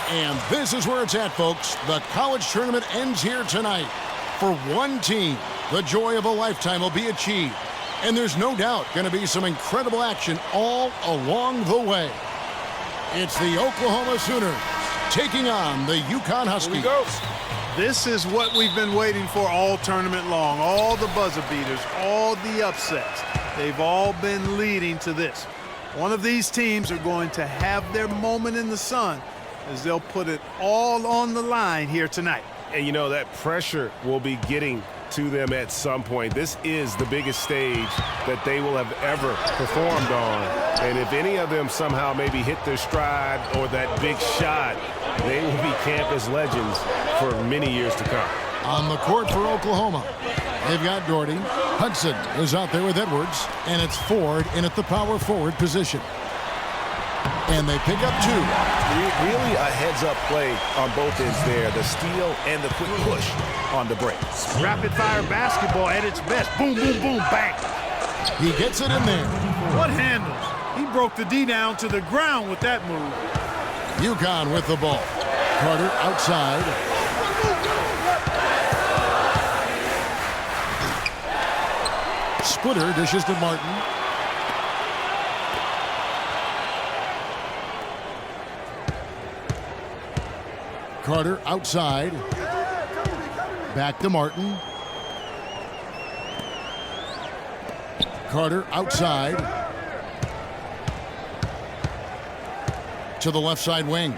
And this is where it's at, folks. The college tournament ends here tonight. For one team, the joy of a lifetime will be achieved. And there's no doubt going to be some incredible action all along the way. It's the Oklahoma Sooners taking on the UConn Huskies. Here we go. This is what we've been waiting for all tournament long. All the buzzer beaters, all the upsets. They've all been leading to this. One of these teams are going to have their moment in the sun as they'll put it all on the line here tonight. And you know, that pressure will be getting to them at some point. This is the biggest stage that they will have ever performed on. And if any of them somehow maybe hit their stride or that big shot, they will be campus legends for many years to come. On the court for Oklahoma, they've got Doherty. Hudson is out there with Edwards, and it's Ford in at the power forward position. And they pick up two. Really a heads-up play on both ends there. The steal and the quick push on the break. Rapid-fire basketball at its best. Boom, boom, boom, bang. He gets it in there. What handles? He broke the D down to the ground with that move. UConn with the ball. Carter outside. Splitter dishes to Martin. Carter outside. Back to Martin. Carter outside. To the left side wing.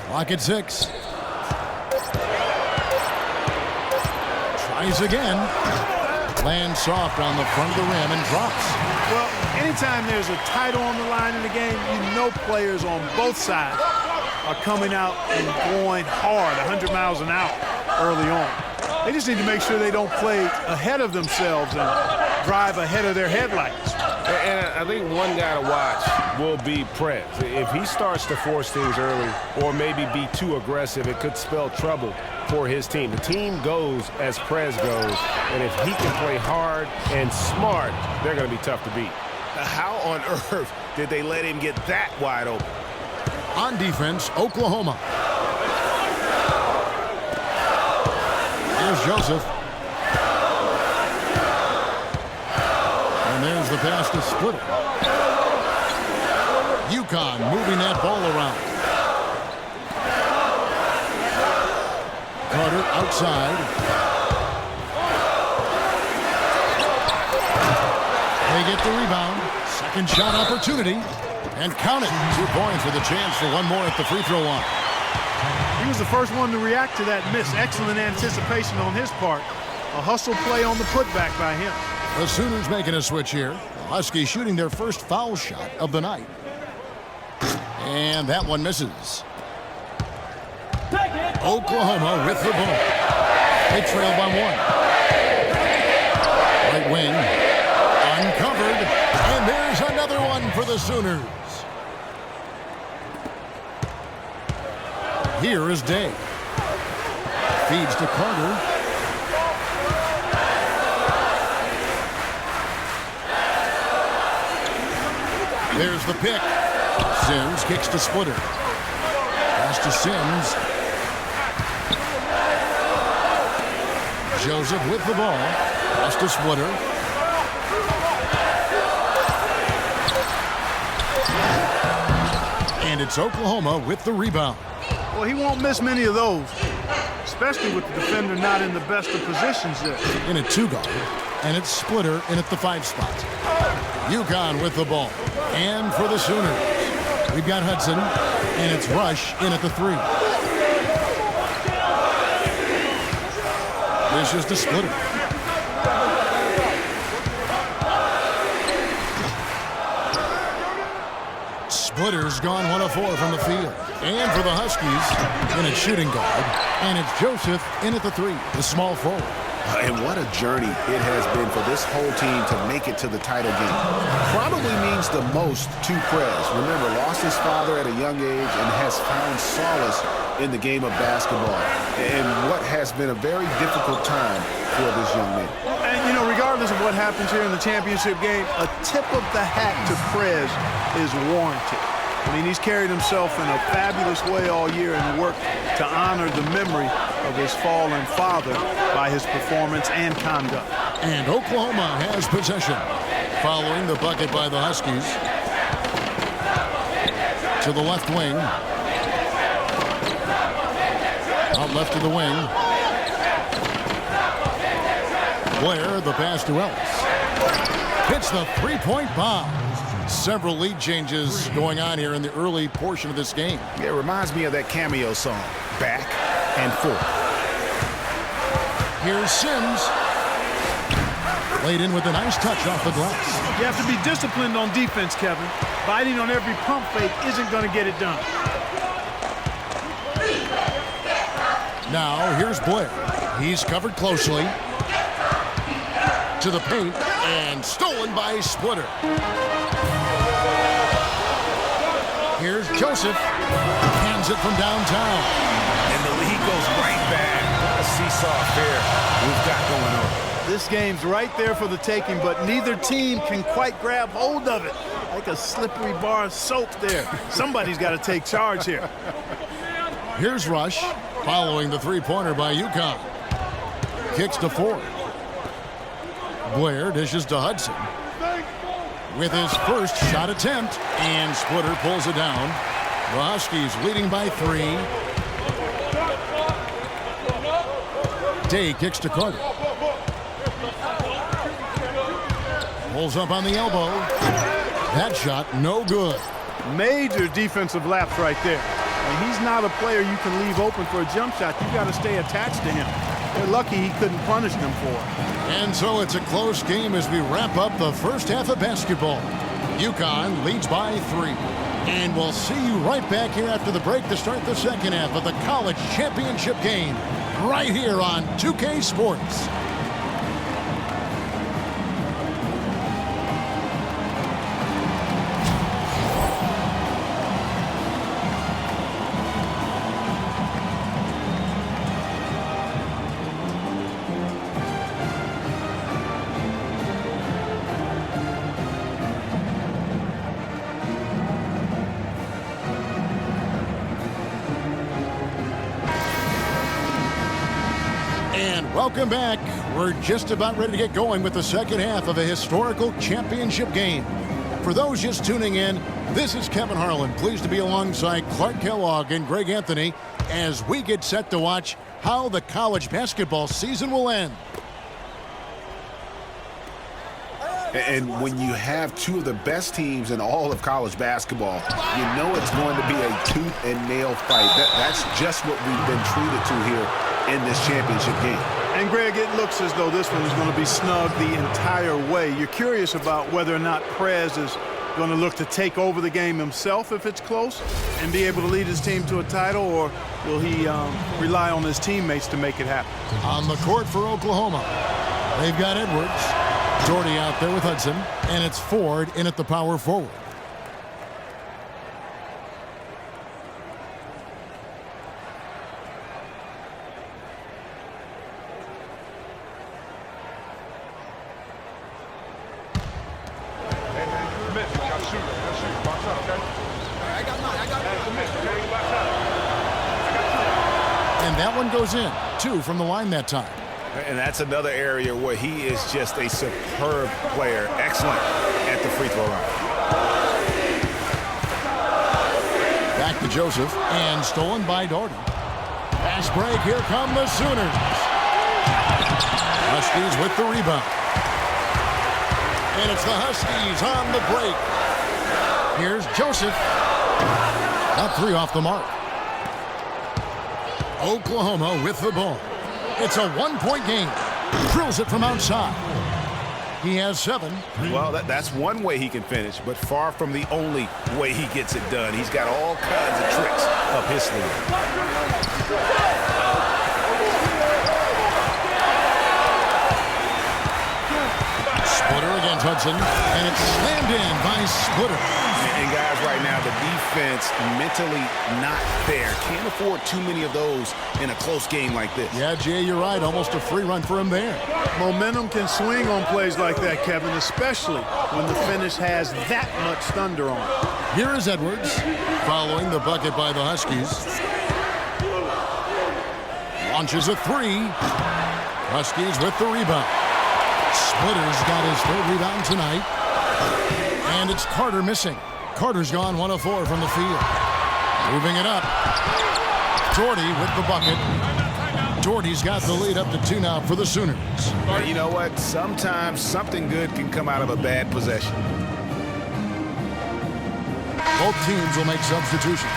Clock at 6. Tries again. Lands soft on the front of the rim and drops. Well, anytime there's a title on the line in the game, you know players on both sides are coming out and going hard, 100 miles an hour early on. They just need to make sure they don't play ahead of themselves and drive ahead of their headlights. And I think one guy to watch will be Prez. If he starts to force things early or maybe be too aggressive, it could spell trouble for his team. The team goes as Prez goes, and if he can play hard and smart, they're going to be tough to beat. How on earth did they let him get that wide open? On defense, Oklahoma. Here's Joseph. And there's the pass to Splitter. UConn moving that ball around. Carter outside. They get the rebound. Second shot opportunity. And count it. 2 points with a chance for one more at the free throw line. He was the first one to react to that miss. Excellent anticipation on his part. A hustle play on the putback by him. The Sooners making a switch here. The Huskies shooting their first foul shot of the night. And that one misses. Oklahoma with the ball. They trail by 1. Right wing. Uncovered. And there's another one for the Sooners. Here is Day. Feeds to Carter. There's the pick. Sims kicks to Splitter. Pass to Sims. Joseph with the ball. Pass to Splitter. And it's Oklahoma with the rebound. Well, he won't miss many of those, especially with the defender not in the best of positions there. In a 2-guard, and it's Splitter in at the 5 spot. UConn with the ball. And for the Sooners, we've got Hudson, and it's Rush in at the 3. This is the Splitter. Splitter's gone 1 of 4 from the field. And for the Huskies, in at shooting guard, and it's Joseph in at the 3, the small forward. And what a journey it has been for this whole team to make it to the title game. Probably means the most to Prez. Remember, lost his father at a young age and has found solace in the game of basketball. And what has been a very difficult time for this young man. And, you know, regardless of what happens here in the championship game, a tip of the hat to Prez is warranted. I mean, he's carried himself in a fabulous way all year and worked to honor the memory of his fallen father by his performance and conduct. And Oklahoma has possession. Following the bucket by the Huskies. To the left wing. Out left to the wing. Blair, the pass to Ellis. Hits the three-point bomb. Several lead changes going on here in the early portion of this game. Yeah, it reminds me of that Cameo song, Back and Forth. Here's Sims. Laid in with a nice touch off the glass. You have to be disciplined on defense, Kevin. Biting on every pump fake isn't going to get it done. Now, here's Blair. He's covered closely. To the paint, and stolen by Splitter. Here's Joseph. Hands it from downtown. And the lead goes right back. A seesaw affair we've got going on. This game's right there for the taking, but neither team can quite grab hold of it. Like a slippery bar of soap there. Somebody's got to take charge here. Here's Rush, following the three-pointer by UConn. Kicks to Ford. Blair dishes to Hudson. With his first shot attempt, and Splitter pulls it down. The Huskies leading by 3. Day kicks to Carter. Pulls up on the elbow. That shot, no good. Major defensive lapse right there. And he's not a player you can leave open for a jump shot. You got to stay attached to him. They're lucky he couldn't punish them for it. And so it's a close game as we wrap up the first half of basketball. UConn leads by 3. And we'll see you right back here after the break to start the second half of the college championship game right here on 2K Sports. Welcome back. We're just about ready to get going with the second half of a historical championship game. For those just tuning in, this is Kevin Harlan, pleased to be alongside Clark Kellogg and Greg Anthony as we get set to watch how the college basketball season will end. And when you have two of the best teams in all of college basketball, you know it's going to be a tooth and nail fight. That's just what we've been treated to here in this championship game. And Greg, it looks as though this one is going to be snug the entire way. You're curious about whether or not Prez is going to look to take over the game himself if it's close and be able to lead his team to a title, or will he rely on his teammates to make it happen? On the court for Oklahoma, they've got Edwards, Doherty out there with Hudson, and it's Ford in at the power forward. And that one goes in. 2 from the line that time. And that's another area where he is just a superb player. Excellent at the free throw line. Back to Joseph, and stolen by Doherty. Pass break, here come the Sooners. Huskies with the rebound. And it's the Huskies on the break. Here's Joseph. That 3 off the mark. Oklahoma with the ball. It's a one-point game. Drills it from outside. He has 7. Well, that's one way he can finish, but far from the only way he gets it done. He's got all kinds of tricks up his sleeve. Splitter against Hudson, and it's slammed in by Splitter. And guys, right now, the defense mentally not there. Can't afford too many of those in a close game like this. Yeah, Jay, you're right. Almost a free run for him there. Momentum can swing on plays like that, Kevin, especially when the finish has that much thunder on it. Here is Edwards, following the bucket by the Huskies. Launches a three. Huskies with the rebound. Splitter's got his third rebound tonight. And it's Carter missing. Carter's gone 1 of 4 from the field. Moving it up. Doherty with the bucket. Doherty's got the lead up to 2 now for the Sooners. And you know what? Sometimes something good can come out of a bad possession. Both teams will make substitutions.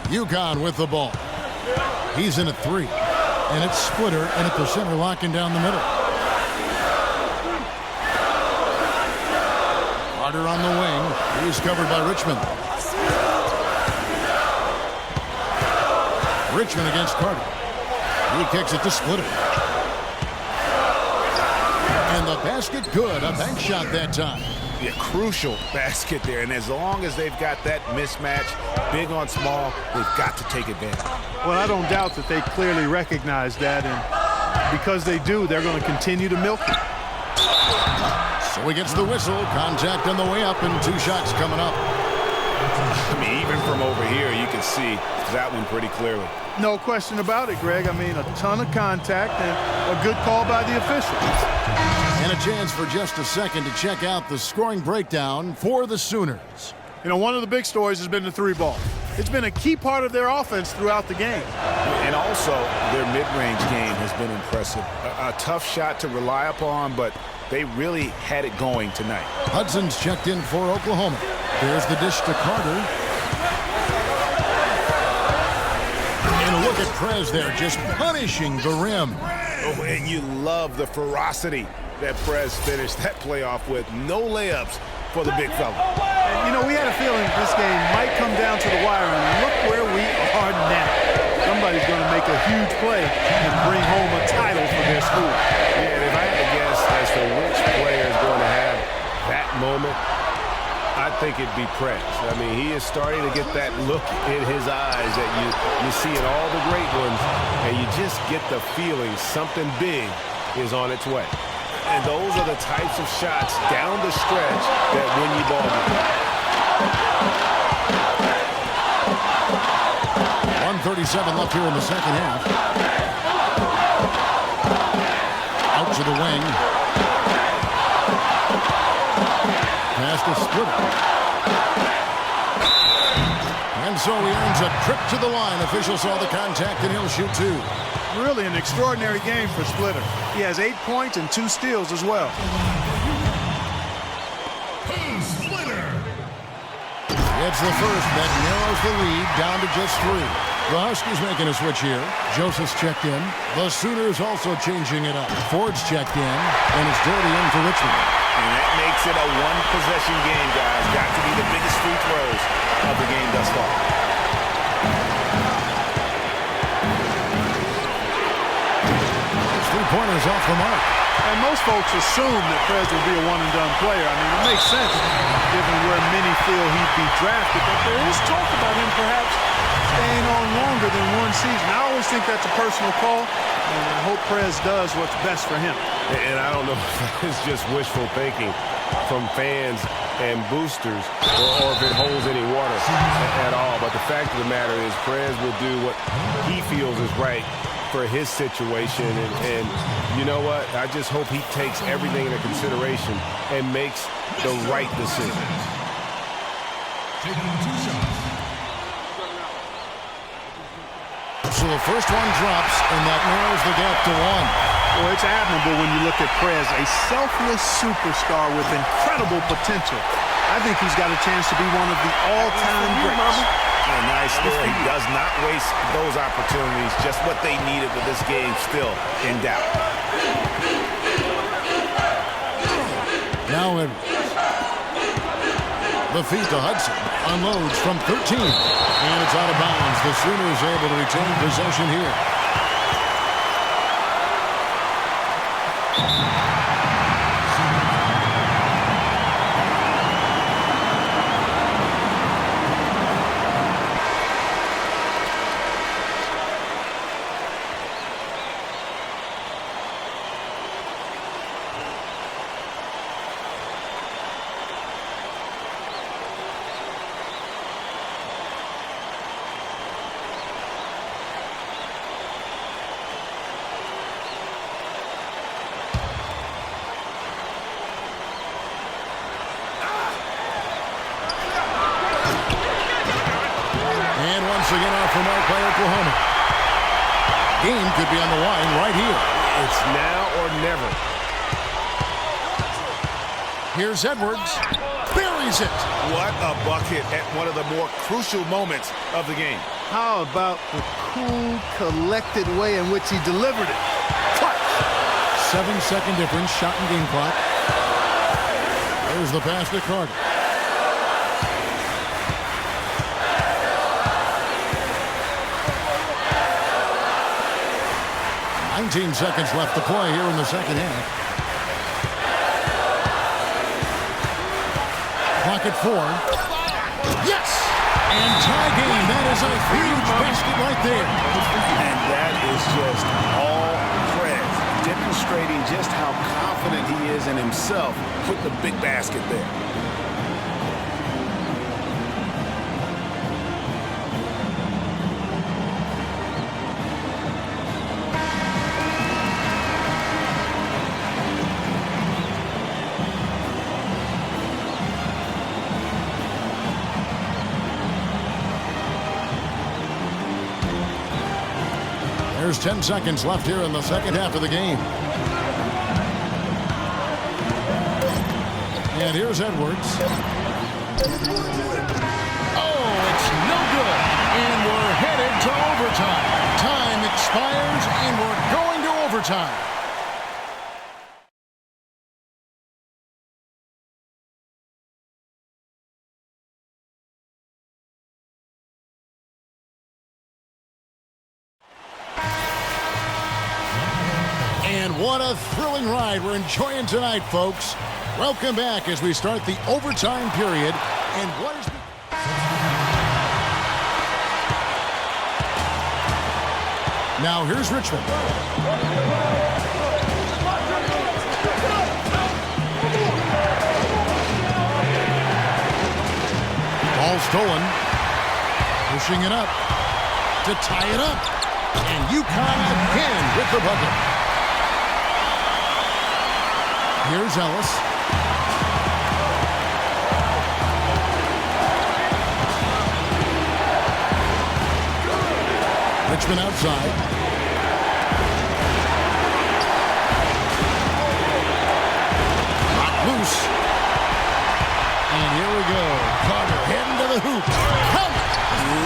UConn with the ball. He's in at 3. And it's Splitter and at the center, locking down the middle. Carter on the wing. He's covered by Richmond. Richmond against Carter. He kicks it to Splitter. And the basket good. A bank shot that time. A crucial basket there, and as long as they've got that mismatch, big on small, they've got to take advantage. Well, I don't doubt that they clearly recognize that, and because they do, they're going to continue to milk it. So he gets the whistle. Contact on the way up, and 2 shots coming up. I mean, even from over here, you can see that one pretty clearly. No question about it, Greg. I mean, a ton of contact and a good call by the officials. And a chance for just a second to check out the scoring breakdown for the Sooners. You know, one of the big stories has been the 3-ball. It's been a key part of their offense throughout the game. And also, their mid-range game has been impressive. A tough shot to rely upon, but they really had it going tonight. Hudson's checked in for Oklahoma. There's the dish to Carter. And look at Prez there, just punishing the rim. Oh, and you love the ferocity that Prez finished that play off with. No layups for the big fella. And, you know, we had a feeling this game might come down to the wire, and look where we are now. Somebody's going to make a huge play and bring home a title for their school. Yeah, and if I had to guess as to which player is going to have that moment, I think it'd be Prez. I mean, he is starting to get that look in his eyes that you see in all the great ones, and you just get the feeling something big is on its way. And those are the types of shots down the stretch that win you ball games. 1:37 left here in the second half. Out to the wing. Pass to Splitter. And so he earns a trip to the line. Official saw the contact, and he'll shoot 2. Really an extraordinary game for Splitter. He has 8 points and 2 steals as well. It's the first that narrows the lead down to just 3. The Huskies making a switch here. Joseph's checked in. The Sooners also changing it up. Ford's checked in, and it's Doherty in for Richmond. And that makes it a one-possession game, guys. Got to be the biggest free throws of the game thus far. Three-pointers off the mark. And most folks assume that Prez will be a one-and-done player. I mean, it makes sense given where many feel he'd be drafted. But there is talk about him perhaps staying on longer than 1 season. I always think that's a personal call, and I hope Prez does what's best for him. And I don't know if it's just wishful thinking from fans and boosters or if it holds any water at all. But the fact of the matter is Prez will do what he feels is right for his situation. And you know what? I just hope he takes everything into consideration and makes the right decision. So the first one drops, and that narrows the gap to 1. Well, it's admirable when you look at Prez, a selfless superstar with incredible potential. I think he's got a chance to be one of the all-time greats. And nice there. He does not waste those opportunities. Just what they needed with this game still in doubt. Now Edwards. The feed to Hudson. Unloads from 13. And it's out of bounds. The Sooners able to retain possession here. And once again off the mark by Oklahoma. Game could be on the line right here. It's now or never. Here's Edwards. Buries it. What a bucket at one of the more crucial moments of the game. How about the cool, collected way in which he delivered it? Clutch. 7-second difference, shot and game clock. There's the pass to Carter. Nineteen seconds left to play here in the second half. Clock at 4. Yes! And tie game. That is a huge basket right there. And that is just all Prez, demonstrating just how confident he is in himself with the big basket there. There's 10 seconds left here in the second half of the game. And here's Edwards. Oh, it's no good. And we're headed to overtime. Time expires, and we're going to overtime. And what a thrilling ride we're enjoying tonight, folks. Welcome back as we start the overtime period. And what is now here's Richmond. Ball stolen. Pushing it up to tie it up. And UConn again with the bucket. Here's Ellis. Richmond outside. Knocked loose. And here we go. Carter heading to the hoop.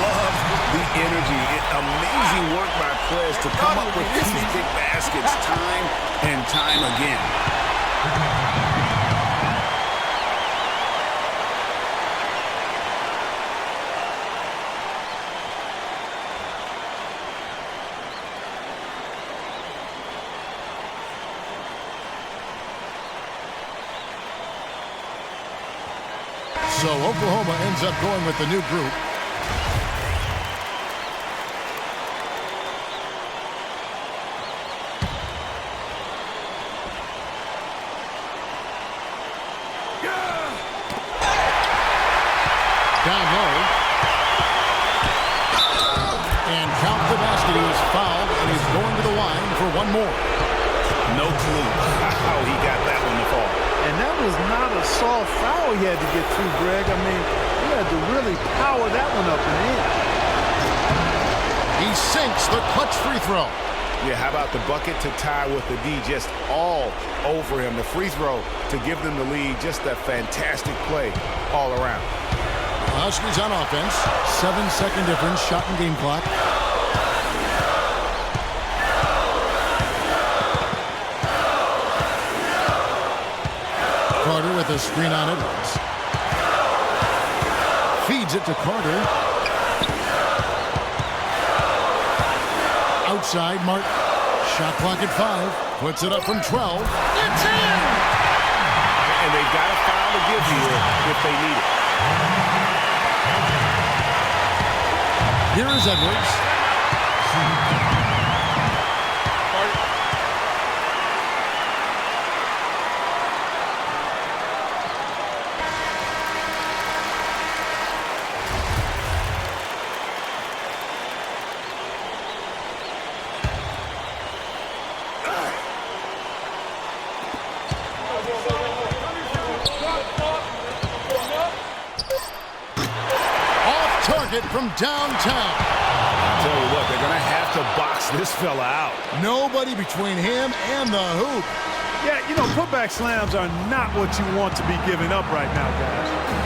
Love the energy. Amazing work by Prez to come up with these big baskets time and time again. So Oklahoma ends up going with the new group. Down low. And count the basket. He was fouled, and he's going to the line for one more. No clue how he got that one to fall. And that was not a soft foul he had to get through, Greg. I mean, he had to really power that one up and in. He sinks the clutch free throw. Yeah, how about the bucket to tie with the D just all over him. The free throw to give them the lead. Just a fantastic play all around. Huskies on offense. 7-second difference, shot and game clock. Carter with a screen on Edwards. Feeds it to Carter. Outside, Martin. Shot clock at 5. Puts it up from 12. It's in! And they've got a foul to give here if they need it. Here is Edwards. Target from downtown. I'll tell you what, they're going to have to box this fella out. Nobody between him and the hoop. Yeah, you know, putback slams are not what you want to be giving up right now, guys.